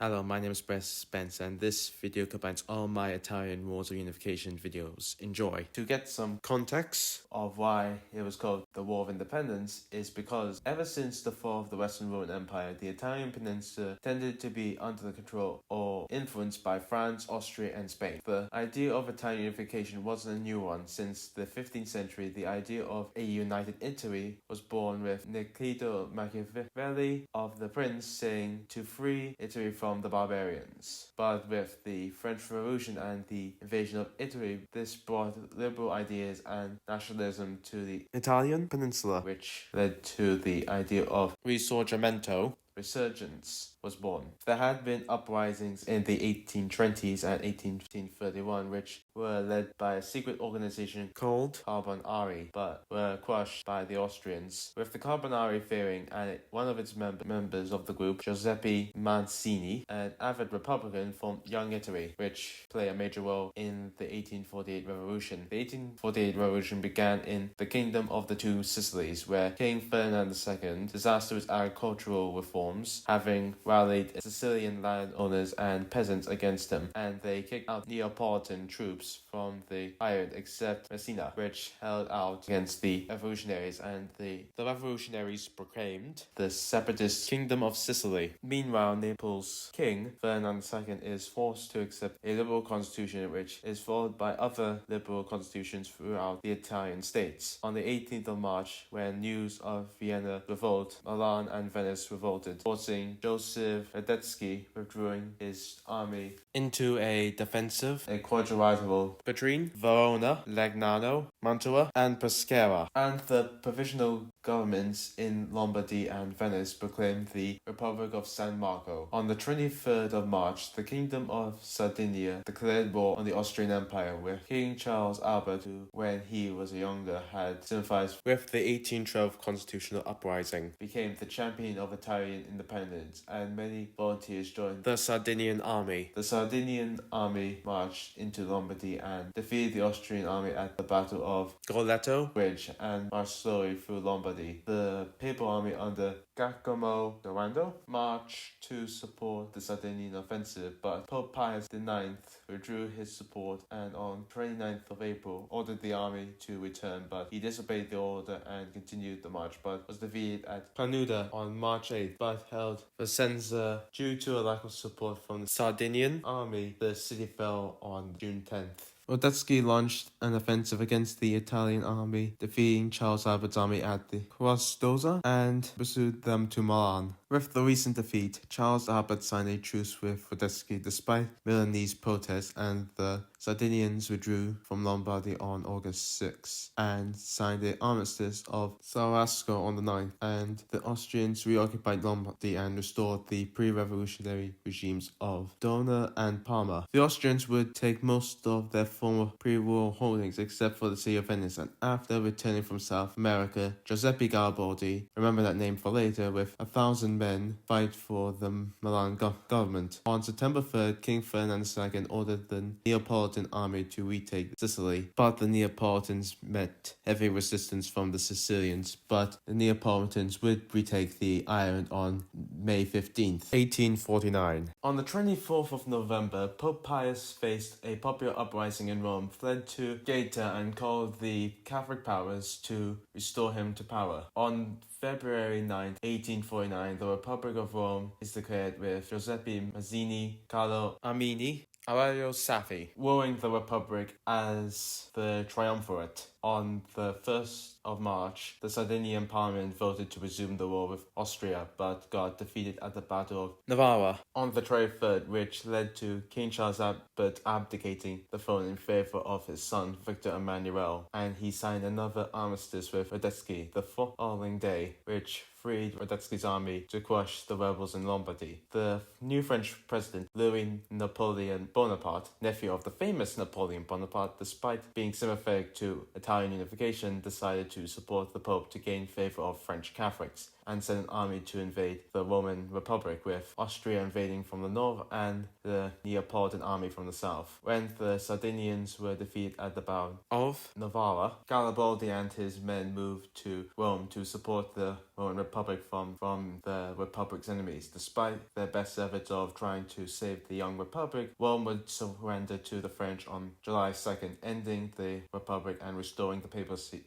Hello, my name is Brett Spence, and this video combines all my Italian Wars of Unification videos. Enjoy. To get some context of why it was called the War of Independence is because ever since the fall of the Western Roman Empire, the Italian peninsula tended to be under the control or influenced by France, Austria, and Spain. The idea of Italian unification wasn't a new one. Since the 15th century, the idea of a united Italy was born with Niccolo Machiavelli of the Prince saying to free Italy from the barbarians. But with the French Revolution and the invasion of Italy, this brought liberal ideas and nationalism to the Italian peninsula, which led to the idea of Risorgimento. Resurgence was born. There had been uprisings in the 1820s and 1831 which were led by a secret organization called Carbonari, but were crushed by the Austrians, with the Carbonari fearing and one of its members of the group, Giuseppe Mazzini, an avid Republican, formed Young Italy, which played a major role in the 1848 revolution. The 1848 revolution began in the Kingdom of the Two Sicilies, where King Ferdinand II disastrous agricultural reforms, having rallied Sicilian landowners and peasants against him, and they kicked out Neapolitan troops from the island except Messina, which held out against the revolutionaries, and the revolutionaries proclaimed the separatist Kingdom of Sicily. Meanwhile, Naples' king, Ferdinand II, is forced to accept a liberal constitution which is followed by other liberal constitutions throughout the Italian states. On the 18th of March, when news of Vienna revolt, Milan and Venice revolted, forcing Joseph Radetzky withdrawing his army into a defensive, a quadrilateral between Verona, Legnano, Mantua, and Pescara, and the provisional governments in Lombardy and Venice proclaimed the Republic of San Marco. On the 23rd of March, the Kingdom of Sardinia declared war on the Austrian Empire, with King Charles Albert, who, when he was younger, had sympathized with the 1812 constitutional uprising, became the champion of Italian independence, and many volunteers joined the Sardinian army. The Sardinian army marched into Lombardy and defeated the Austrian army at the Battle of Goletto Bridge and marched slowly through Lombardy. The papal army under Giacomo Durando marched to support the Sardinian offensive, but Pope Pius IX withdrew his support and on 29th of April ordered the army to return, but he disobeyed the order and continued the march, but was defeated at Canuda on March 8th, but held Vicenza due to a lack of support from the Sardinian army. The city fell on June 10th. Radetzky launched an offensive against the Italian army, defeating Charles Albert's army at the Custoza and pursued them to Milan. With the recent defeat, Charles Albert signed a truce with Radetzky despite Milanese protests, and the Sardinians withdrew from Lombardy on August 6 and signed the armistice of Sarasco on the 9th, and the Austrians reoccupied Lombardy and restored the pre-revolutionary regimes of Dona and Parma. The Austrians would take most of their former pre-war holdings except for the city of Venice, and after returning from South America, Giuseppe Garibaldi, remember that name for later, with 1,000 men fight for the Milan government. On September 3rd, King Ferdinand II ordered the Neapolitan army to retake Sicily, but the Neapolitans met heavy resistance from the Sicilians, but the Neapolitans would retake the island on May 15th, 1849. On the 24th of November, Pope Pius faced a popular uprising in Rome, fled to Gaeta and called the Catholic powers to restore him to power. On February 9, 1849, the Republic of Rome is declared with Giuseppe Mazzini, Carlo Amini, Aurelio Saffi ruling the Republic as the triumvirate. On the 1st of March, the Sardinian Parliament voted to resume the war with Austria, but got defeated at the Battle of Novara on the 23rd, which led to King Charles Albert abdicating the throne in favor of his son Victor Emmanuel, and he signed another armistice with Radetzky the following day, which freed Radetzky's army to crush the rebels in Lombardy. The new French president, Louis Napoleon Bonaparte, nephew of the famous Napoleon Bonaparte, despite being sympathetic to Italian unification, decided to support the Pope to gain favor of French Catholics, and sent an army to invade the Roman Republic, with Austria invading from the north and the Neapolitan army from the south. When the Sardinians were defeated at the Battle of Novara, Garibaldi and his men moved to Rome to support the Roman Republic from the Republic's enemies. Despite their best efforts of trying to save the young Republic, Rome would surrender to the French on July 2nd, ending the Republic and restoring the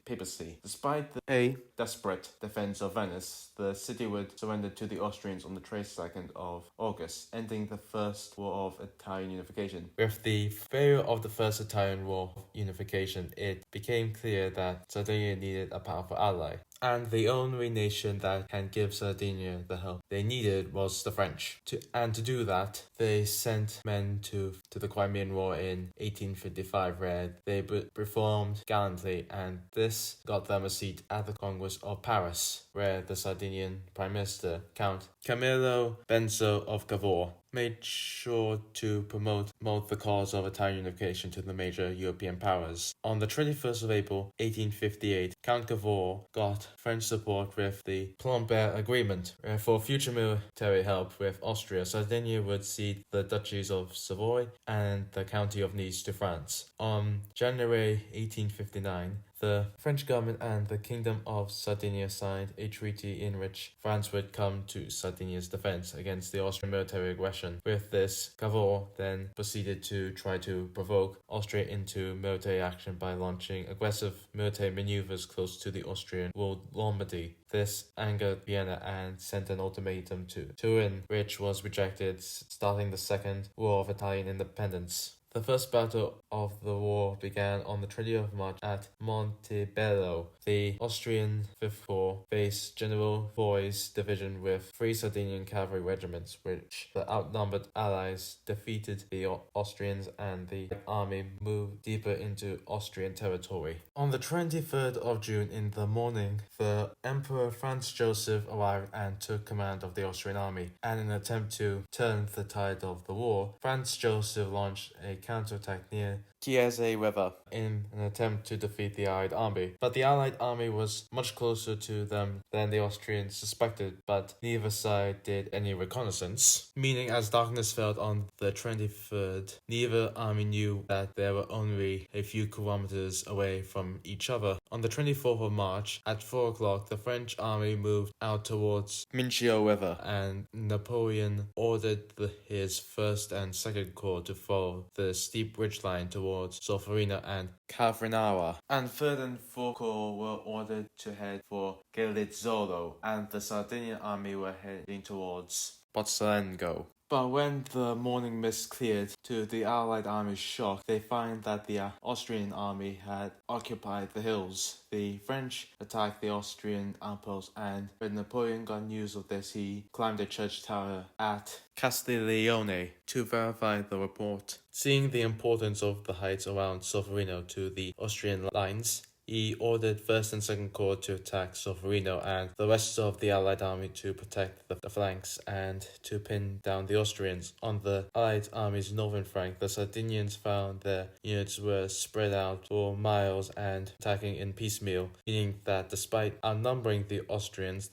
papacy. Despite a desperate defense of Venice, the city would surrender to the Austrians on the 22nd of August, ending the First War of Italian Unification. With the failure of the First Italian War of Unification, it became clear that Sardinia needed a powerful ally, and the only nation that can give Sardinia the help they needed was the French. To do that, they sent men to the Crimean War in 1855, where they performed gallantly, and this got them a seat at the Congress of Paris, where the Sardinian Prime Minister, Count Camillo Benso of Cavour, made sure to promote the cause of Italian unification to the major European powers. On the 21st of April 1858, Count Cavour got French support with the Plombier Agreement. For future military help with Austria, Sardinia would cede the duchies of Savoy and the county of Nice to France. On January 1859, the French government and the Kingdom of Sardinia signed a treaty in which France would come to Sardinia's defense against the Austrian military aggression. With this, Cavour then proceeded to try to provoke Austria into military action by launching aggressive military maneuvers close to the Austrian ruled Lombardy. This angered Vienna and sent an ultimatum to Turin, which was rejected, starting the Second War of Italian Independence. The first battle of the war began on the 20th of March at Montebello. The Austrian Fifth Corps faced General Foy's division with 3 Sardinian cavalry regiments, which the outnumbered allies defeated the Austrians, and the army moved deeper into Austrian territory. On the 23rd of June in the morning, the Emperor Franz Joseph arrived and took command of the Austrian army, and in an attempt to turn the tide of the war, Franz Joseph launched a counterattack near Chiese River in an attempt to defeat the Allied army. But the Allied army was much closer to them than the Austrians suspected, but neither side did any reconnaissance, meaning as darkness fell on the 23rd, neither army knew that they were only a few kilometers away from each other. On the 24th of March, at 4 o'clock, the French army moved out towards Mincio River, and Napoleon ordered his 1st and 2nd Corps to follow the steep ridgeline towards Solferino and Cavagnara, and 3rd and 4th Corps were ordered to head for Galizzolo, and the Sardinian army were heading towards Pozzolengo. But when the morning mist cleared, to the Allied army's shock, they find that the Austrian army had occupied the hills. The French attacked the Austrian outposts, and when Napoleon got news of this, he climbed a church tower at Castiglione to verify the report. Seeing the importance of the heights around Solferino to the Austrian lines, he ordered 1st and 2nd Corps to attack Solferino and the rest of the Allied army to protect the flanks and to pin down the Austrians. On the Allied army's northern flank, the Sardinians found their units were spread out for miles and attacking in piecemeal, meaning that despite outnumbering the Austrians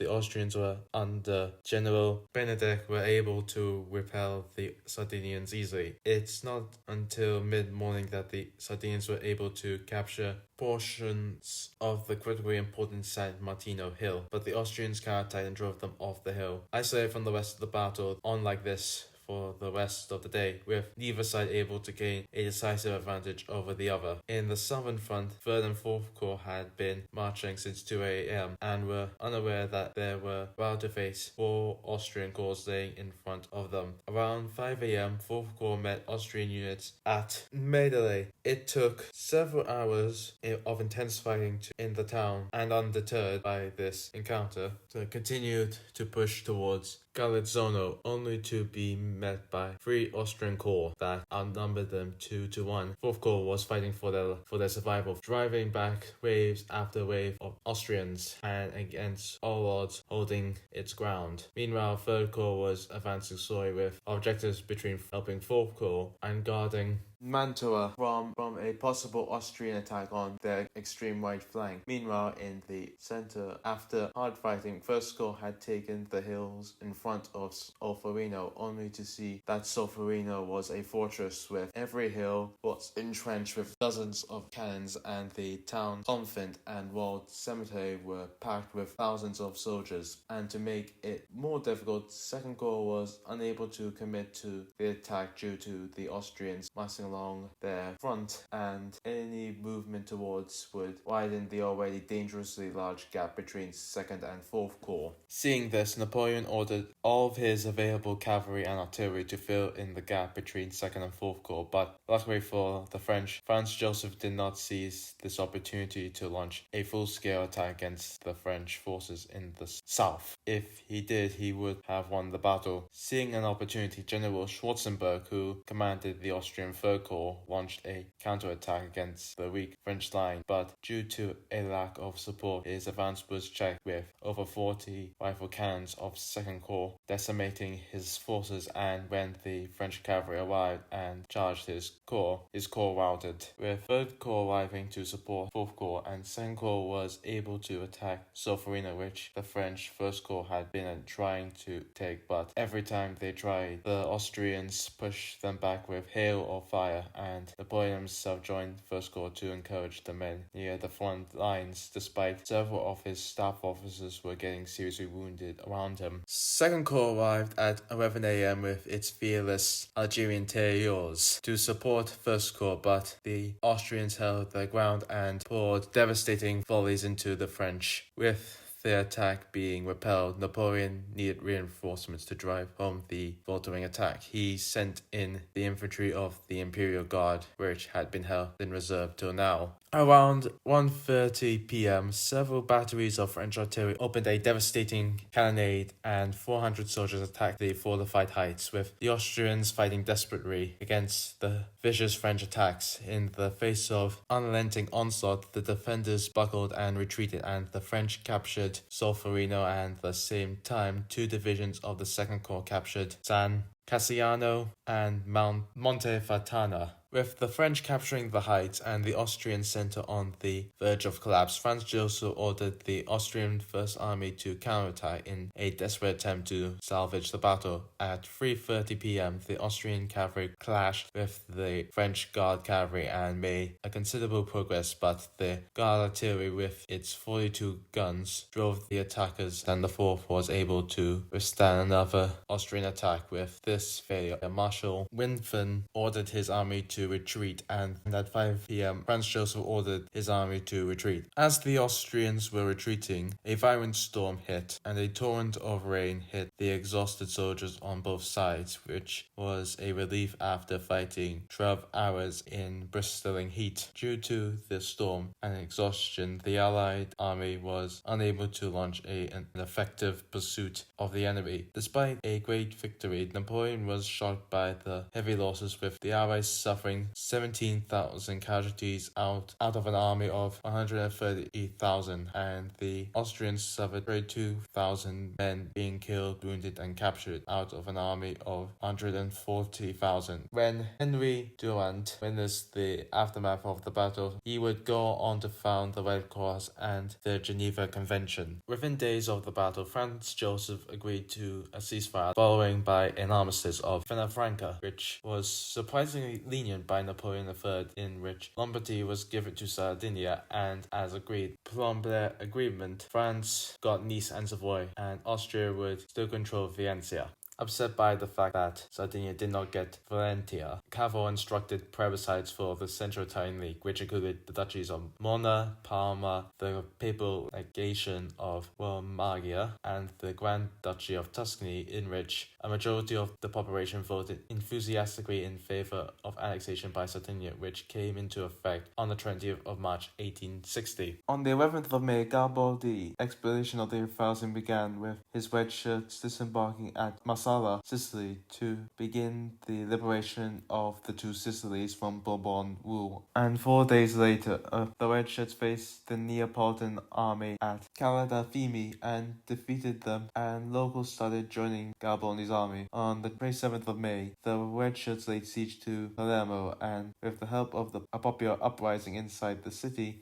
were under General Benedict were able to repel the Sardinians easily. It's not until mid-morning that the Sardinians were able to capture portions of the critically important San Martino hill, but the Austrians counterattacked and drove them off the hill. Isolated from the rest of the battle, on like this for the rest of the day, with neither side able to gain a decisive advantage over the other. In the southern front, 3rd and 4th Corps had been marching since 2 a.m. and were unaware that they were about to face 4 Austrian corps laying in front of them. Around 5 a.m., 4th Corps met Austrian units at Medele. It took several hours of intense fighting in the town, and undeterred by this encounter, they continued to push towards Galizzano, only to be met by 3 Austrian corps that outnumbered them 2-1. 4th Corps was fighting for their survival, driving back waves after wave of Austrians and against all odds holding its ground. Meanwhile, 3rd Corps was advancing slowly with objectives between helping 4th Corps and guarding Mantua from a possible Austrian attack on their extreme right flank. Meanwhile, in the center, after hard fighting, First Corps had taken the hills in front of Solferino, only to see that Solferino was a fortress with every hill was entrenched with dozens of cannons, and the town convent and walled cemetery were packed with thousands of soldiers. And to make it more difficult, Second Corps was unable to commit to the attack due to the Austrians massing along their front, and any movement towards would widen the already dangerously large gap between Second and Fourth Corps. Seeing this, Napoleon ordered all of his available cavalry and artillery to fill in the gap between Second and Fourth Corps, but luckily for the French, Franz Joseph did not seize this opportunity to launch a full-scale attack against the French forces in the south. If he did, he would have won the battle. Seeing an opportunity, General Schwarzenberg, who commanded the Austrian Third Corps, launched a counterattack against the weak French line, but due to a lack of support, his advance was checked with over 40 rifle cannons of Second Corps, decimating his forces, and when the French cavalry arrived and charged his corps routed. With Third Corps arriving to support Fourth Corps, and Second Corps was able to attack Solferino, which the French First Corps had been trying to take, but every time they tried, the Austrians pushed them back with hail or fire, and Napoleon himself joined First Corps to encourage the men near the front lines, despite several of his staff officers were getting seriously wounded around him. Second Corps arrived at 11 a.m. with its fearless Algerian tirailleurs to support First Corps, but the Austrians held their ground and poured devastating volleys into the French. With the attack being repelled, Napoleon needed reinforcements to drive home the faltering attack. He sent in the infantry of the Imperial Guard, which had been held in reserve till now. Around 1:30 p.m., several batteries of French artillery opened a devastating cannonade, and 400 soldiers attacked the fortified heights, with the Austrians fighting desperately against the vicious French attacks. In the face of unrelenting onslaught, the defenders buckled and retreated, and the French captured Solferino, and at the same time, 2 divisions of the Second Corps captured San Cassiano and Montefatana. With the French capturing the heights and the Austrian centre on the verge of collapse, Franz Joseph ordered the Austrian First Army to counterattack in a desperate attempt to salvage the battle. At 3:30 p.m, the Austrian cavalry clashed with the French Guard cavalry and made a considerable progress, but the Guard artillery with its 42 guns drove the attackers, and the fourth was able to withstand another Austrian attack. With this failure, Marshal Winfen ordered his army to retreat, and at 5 p.m. Franz Joseph ordered his army to retreat. As the Austrians were retreating, a violent storm hit, and a torrent of rain hit the exhausted soldiers on both sides, which was a relief after fighting 12 hours in blistering heat. Due to the storm and exhaustion, the Allied army was unable to launch an effective pursuit of the enemy. Despite a great victory, Napoleon was shocked by the heavy losses, with the Allies suffering 17,000 casualties out of an army of 130,000, and the Austrians suffered 32,000 men being killed, wounded, and captured out of an army of 140,000. When Henry Durand witnessed the aftermath of the battle, he would go on to found the Red Cross and the Geneva Convention. Within days of the battle, Franz Joseph agreed to a ceasefire, following by an armistice of Villafranca, which was surprisingly lenient by Napoleon III, in which Lombardy was given to Sardinia, and as agreed, Plombier agreement, France got Nice and Savoy, and Austria would still control Valencia. Upset by the fact that Sardinia did not get Valentia, Cavour instructed plebiscites for the Central Italian League, which included the duchies of Mona, Parma, the Papal Legation of Romagna, and the Grand Duchy of Tuscany, in which a majority of the population voted enthusiastically in favour of annexation by Sardinia, which came into effect on the 20th of March 1860. On the 11th of May, Garibaldi's expedition of the 1000 began, with his red shirts disembarking at Marsala, Sicily, to begin the liberation of the 2 Sicilies from Bourbon rule. And 4 days later, the red shirts faced the Neapolitan army at Calatafimi and defeated them, and locals started joining Garibaldi's Garibaldi's army. On the 27th of May, the Red Shirts laid siege to Palermo, and with the help of a popular uprising inside the city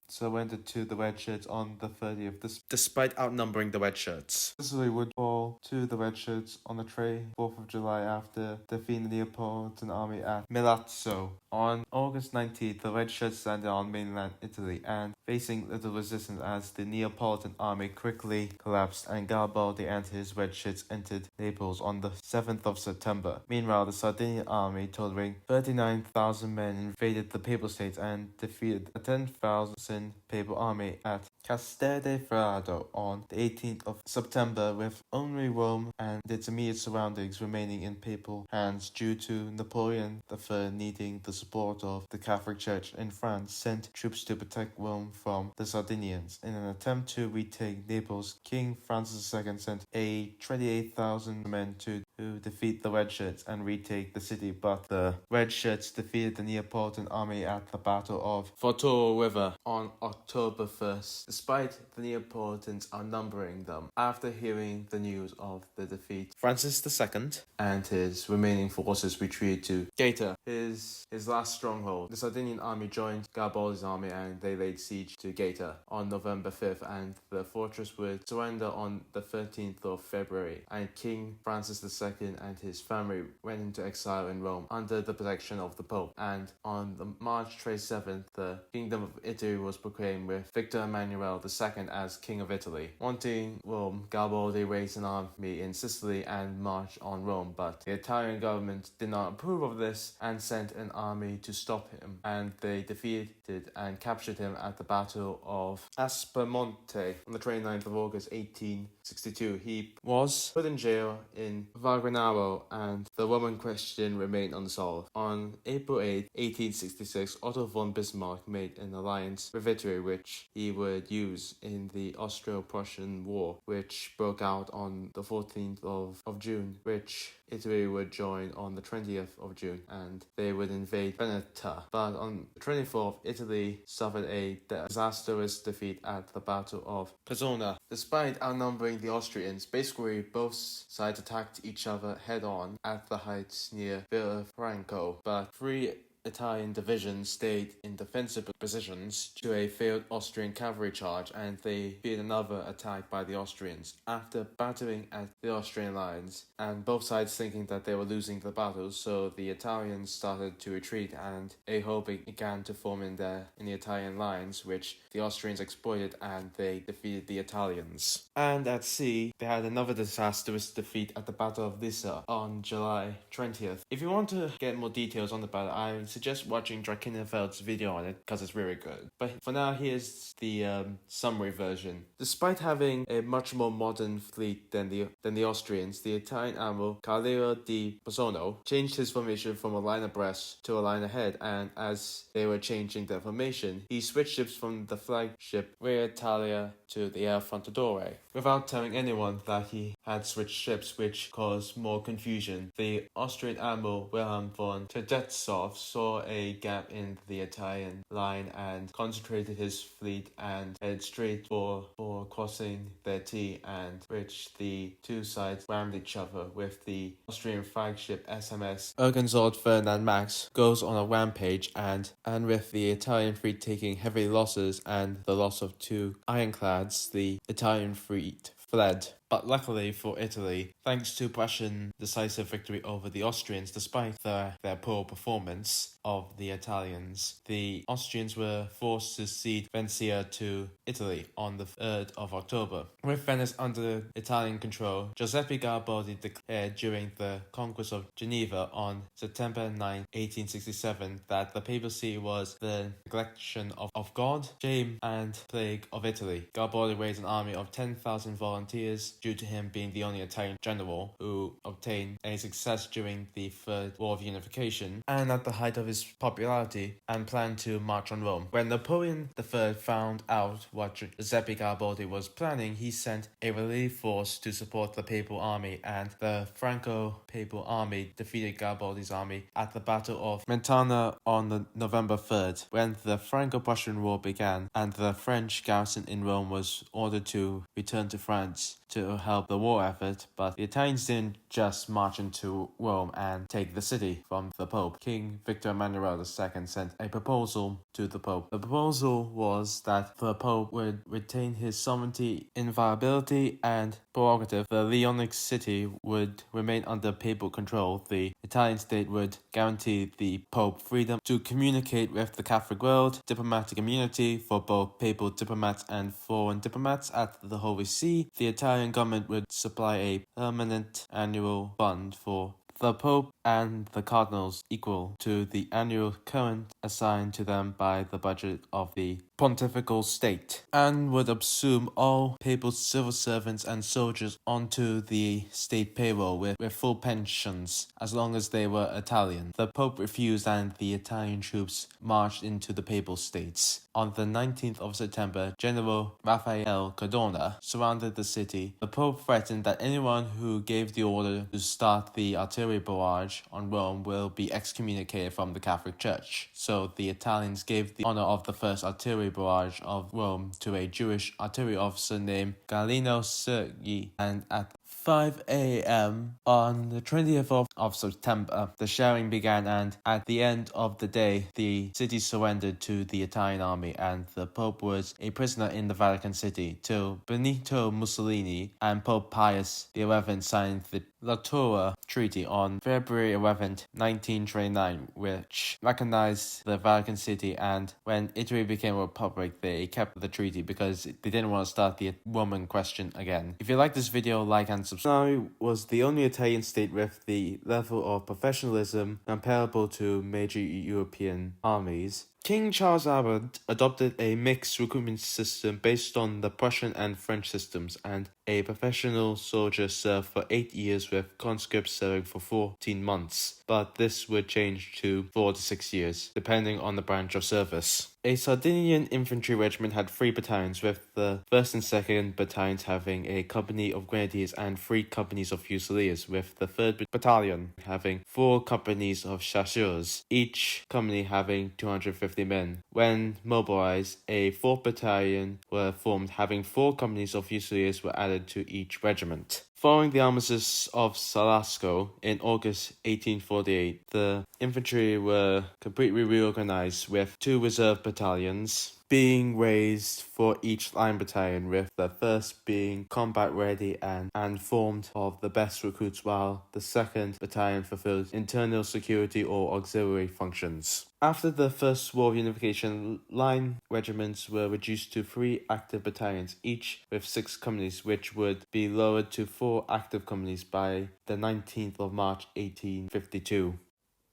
surrendered to the Red Shirts on the 30th. Despite outnumbering the Red Shirts, Sicily would fall to the Red Shirts on the 4th of July after defeating the Neapolitan army at Milazzo. On August 19th, the Red Shirts landed on mainland Italy, and facing little resistance as the Neapolitan army quickly collapsed, and Garibaldi and his Red Shirts entered Naples on the 7th of September. Meanwhile, the Sardinian army, totaling 39,000 men, invaded the Papal States and defeated a 10,000 Papal army at Castelldeferrado on the 18th of September, with only Rome and its immediate surroundings remaining in Papal hands due to Napoleon III needing the support of the Catholic Church in France, sent troops to protect Rome from the Sardinians. In an attempt to retake Naples, King Francis II sent 28,000 men to defeat the Red Shirts and retake the city, but the Red Shirts defeated the Neapolitan army at the Battle of Fortore River on October 1st, despite the Neapolitans outnumbering them. After hearing the news of the defeat, Francis II and his remaining forces retreated to Gaeta, his last stronghold. The Sardinian army joined Garibaldi's army and they laid siege to Gaeta on November 5th, and the fortress would surrender on the 13th of February, and King Francis II and his family went into exile in Rome under the protection of the Pope. And on the March 27th, the Kingdom of Italy was proclaimed with Victor Emmanuel II as King of Italy. Wanting Rome, Garibaldi raised an army in Sicily and marched on Rome, but the Italian government did not approve of this and sent an army to stop him, and they defeated and captured him at the Battle of Aspromonte on the 29th of August 1862. He was put in jail in Varganaro, and the Roman question remained unsolved. On April 8, 1866, Otto von Bismarck made an alliance with Italy, which he would use in the Austro-Prussian War, which broke out on the 14th of June, which Italy would join on the 20th of June, and they would invade Veneto. But on the 24th, Italy suffered a disastrous defeat at the Battle of Pezzona. Despite outnumbering the Austrians, basically both sides attacked each other head-on at the heights near Villafranco, but three Italian divisions stayed in defensive positions to a failed Austrian cavalry charge, and they feared another attack by the Austrians. After battering at the Austrian lines, and both sides thinking that they were losing the battle, so the Italians started to retreat, and a hole began to form in the Italian lines, which the Austrians exploited, and they defeated the Italians. And at sea, they had another disastrous defeat at the Battle of Lissa on July 20th. If you want to get more details on the battle, I suggest watching Drakenfeld's video on it because it's really good. But for now, here's the summary version. Despite having a much more modern fleet than the Austrians, the Italian admiral Carlo di Bassano changed his formation from a line abreast to a line ahead, and as they were changing their formation, he switched ships from the flagship Re Italia to the Affrontadore, without telling anyone that he had switched ships, which caused more confusion. The Austrian admiral Wilhelm von Tedetsov saw a gap in the Italian line and concentrated his fleet and headed straight for crossing the T, and which the two sides rammed each other, with the Austrian flagship SMS Ergenzold Ferdinand Max goes on a rampage, and with the Italian fleet taking heavy losses and the loss of two ironclads, the Italian fleet fled. But luckily for Italy, thanks to Prussian decisive victory over the Austrians, despite their poor performance of the Italians, the Austrians were forced to cede Venetia to Italy on the 3rd of October. With Venice under Italian control, Giuseppe Garibaldi declared during the conquest of Geneva on September 9, 1867, that the papacy was the neglection of God, shame, and plague of Italy. Garibaldi raised an army of 10,000 volunteers, due to him being the only Italian general who obtained a success during the Third War of Unification, and at the height of his popularity, and planned to march on Rome. When Napoleon III found out what Giuseppe Garibaldi was planning, he sent a relief force to support the Papal army, and the Franco-Papal army defeated Garibaldi's army at the Battle of Mentana on November 3rd. When the Franco-Prussian War began, and the French garrison in Rome was ordered to return to France to to help the war effort, but the Italians didn't just march into Rome and take the city from the Pope. King Victor Emmanuel II sent a proposal to the Pope. The proposal was that the Pope would retain his sovereignty, inviolability, and prerogative. The Leonic city would remain under papal control. The Italian state would guarantee the Pope freedom to communicate with the Catholic world, diplomatic immunity for both papal diplomats and foreign diplomats at the Holy See. The Italian government would supply a permanent annual fund for the Pope and the cardinals equal to the annual current assigned to them by the budget of the pontifical state, and would assume all papal civil servants and soldiers onto the state payroll with full pensions as long as they were Italian. The Pope refused and the Italian troops marched into the papal states. On the 19th of September, General Raphael Cadorna surrounded the city. The Pope threatened that anyone who gave the order to start the artillery barrage on Rome will be excommunicated from the Catholic Church. So the Italians gave the honor of the first artillery barrage of Rome to a Jewish artillery officer named Galeno Sergi, and at 5 a.m. on the 20th of September, the shelling began, and at the end of the day, the city surrendered to the Italian army, and the Pope was a prisoner in the Vatican City till Benito Mussolini and Pope Pius XI signed the Lateran Treaty on February 11, 1929, which recognized the Vatican City, and when Italy became a republic, they kept the treaty because they didn't want to start the Roman question again. If you like this video, like and subscribe. Was the only Italian state with the level of professionalism comparable to major European armies. King Charles Albert adopted a mixed recruitment system based on the Prussian and French systems, and a professional soldier served for 8 years with conscripts serving for 14 months, but this would change to 4 to 6 years, depending on the branch of service. A Sardinian infantry regiment had 3 battalions, with the 1st and 2nd battalions having a company of grenadiers and 3 companies of fusiliers, with the 3rd battalion having 4 companies of chasseurs, each company having 250 men. When mobilized, a 4th battalion were formed, having 4 companies of fusiliers were added to each regiment. Following the armistice of Salasco in August 1848, the infantry were completely reorganized, with 2 reserve battalions being raised for each line battalion, with the 1st being combat ready and formed of the best recruits, while the 2nd battalion fulfilled internal security or auxiliary functions. After the First War of Unification, line regiments were reduced to 3 active battalions, each with 6 companies, which would be lowered to 4 active companies by the 19th of March 1852.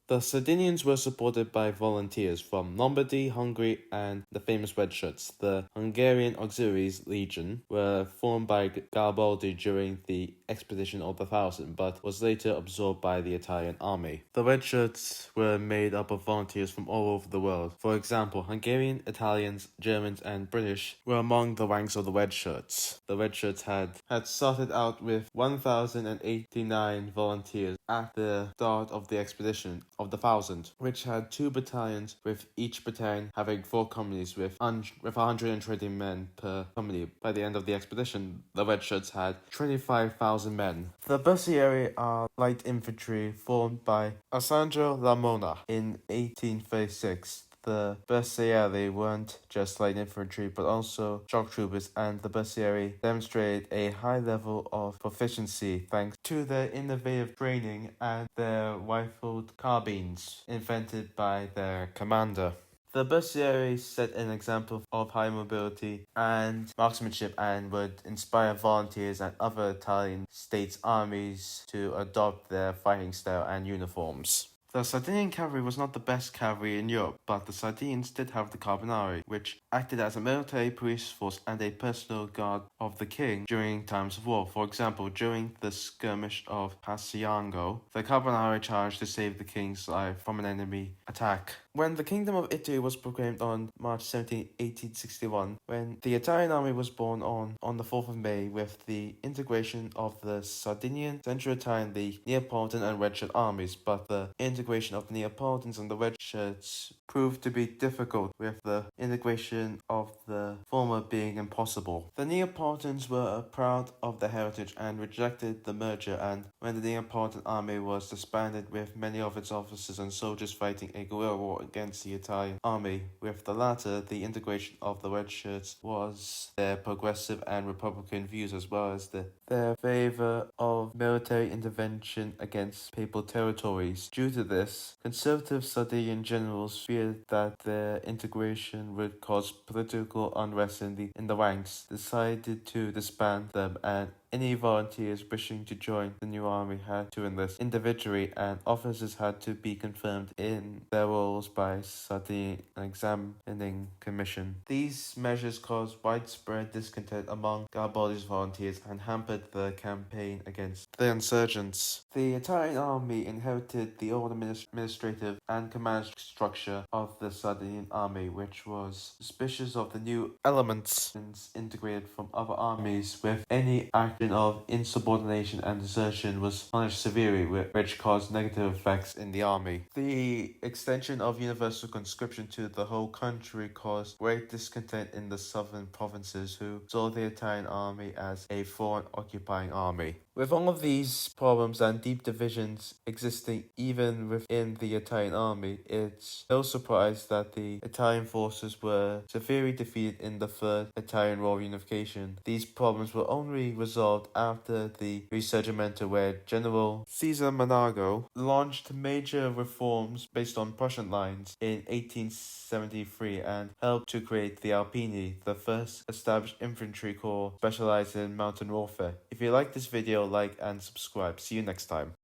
The Sardinians were supported by volunteers from Lombardy, Hungary, and the famous Red Shirts. The Hungarian Auxiliaries Legion were formed by Garibaldi during the Expedition of the Thousand, but was later absorbed by the Italian army. The Red Shirts were made up of volunteers from all over the world. For example, Hungarian, Italians, Germans, and British were among the ranks of the Red Shirts. The Red Shirts had started out with 1,089 volunteers at the start of the expedition of the Thousand, which had 2 battalions, with each battalion having 4 companies with 120 men per company. By the end of the expedition, the Red Shirts had 25,000 men. The Bussieri are light infantry formed by Alessandro Lamona in 1836. The Bussieri weren't just light infantry, but also shock troopers, and the Bussieri demonstrated a high level of proficiency thanks to their innovative training and their rifled carbines invented by their commander. The Bussieri set an example of high mobility and marksmanship, and would inspire volunteers and other Italian states' armies to adopt their fighting style and uniforms. The Sardinian cavalry was not the best cavalry in Europe, but the Sardinians did have the Carbonari, which acted as a military police force and a personal guard of the king during times of war. For example, during the skirmish of Passiango, the Carbonari charged to save the king's life from an enemy attack. When the Kingdom of Italy was proclaimed on March 17, 1861, when the Italian army was born on the 4th of May with the integration of the Sardinian, Central Italian, the Neapolitan and Red Shirt armies, but the integration of the Neapolitans and the Red Shirts proved to be difficult, with the integration of the former being impossible. The Neapolitans were proud of their heritage and rejected the merger, and when the Neapolitan army was disbanded with many of its officers and soldiers fighting a guerrilla war against the Italian army, with the latter, the integration of the Red Shirts was their progressive and republican views, as well as their favor of military intervention against papal territories. Due to this, conservative Sardinian generals feared that their integration would cause political unrest in the ranks, decided to disband them, and any volunteers wishing to join the new army had to enlist individually, and officers had to be confirmed in their roles by Sardinian examining commission. These measures caused widespread discontent among Garibaldi's volunteers and hampered the campaign against the insurgents. The Italian army inherited the old administrative and command structure of the Sardinian army, which was suspicious of the new elements integrated from other armies, with any action of insubordination and desertion was punished severely, which caused negative effects in the army. The extension of universal conscription to the whole country caused great discontent in the southern provinces, who saw the Italian army as a foreign occupying army. With all of these problems and deep divisions existing even within the Italian army, it's no surprise that the Italian forces were severely defeated in the Third Italian War of Unification. These problems were only resolved after the Risorgimento, where General Caesar Monago launched major reforms based on Prussian lines in 1873 and helped to create the Alpini, the first established infantry corps specialized in mountain warfare. If you like this video, like and subscribe. See you next time.